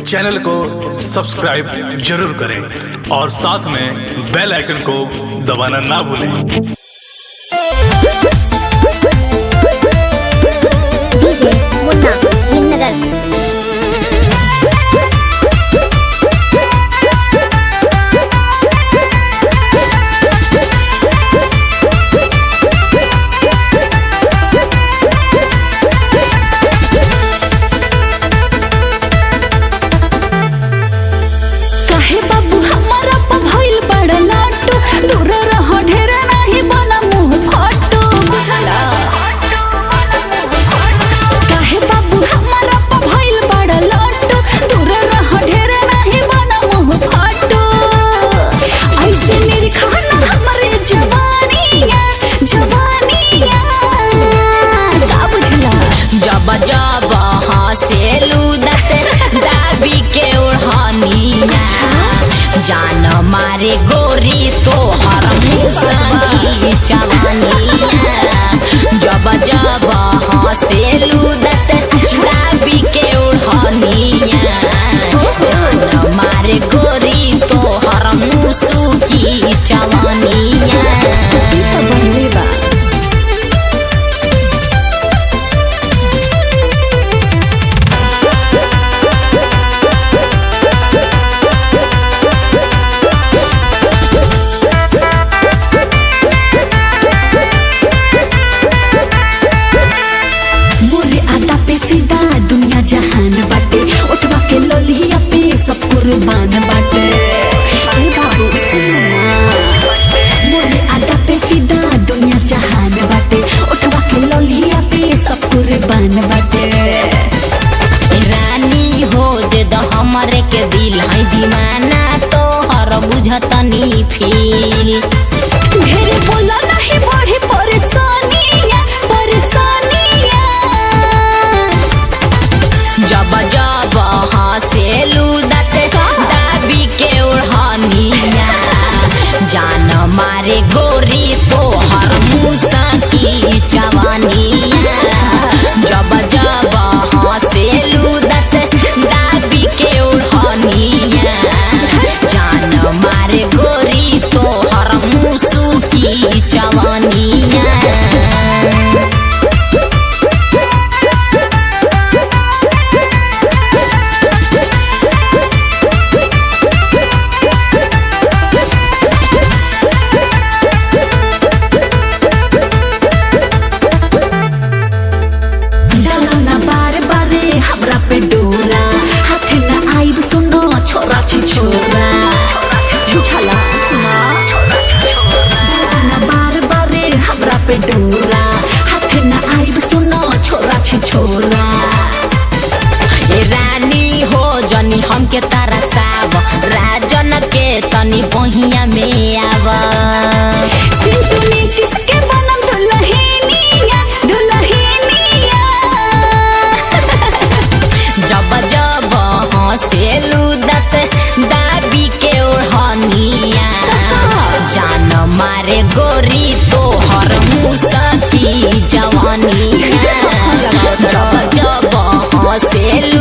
Channel को subscribe जरूर करें और साथ में बेल आइकन को दबाना ना भूलें। डीजे मुन्ना हिमनगर। जब हंसेलू दाबी के ओढ़निया जान मारे गोरी तो हर मुसकी चवनिया। जब हंसेलू दाबी के ओढ़निया जान मारे गोरी तो हर मुसकी चवनिया। जहान बाटे उठवा के लोलिया पे सब कुर्बान बाटे। बाबू मोरे आदा पे फिदा दुनिया जहान बाटे उठवा के लोलिया पे सब कुर्बान बाटे। रानी हो दे द हमरे के दिल है दीवाना तो हर बुझतनी फील। ढेर बोला नहीं बढ़ी परेशानियां परेशानियां। जब हंसेलू दाबी के ओढ़निया जान मारे गोरी तो हर मुसकी चवनिया। जब हंसेलू दाबी के ओढ़निया जान मारे गोरी तो हर मुसकी चवनिया। पे डोरा हाथ न आइब सुनो छोरा छी छोरा। ए रानी हो जनी हमके तरसाव राजन के तनी बहिया में आव। सिंटूनी किसके बनम दुल्हनिया दुल्हनिया। जब हंसेलू दाबी के ओढ़निया जान मारे गोरी तो हर मुसकी जवानिया। जब हंसेलू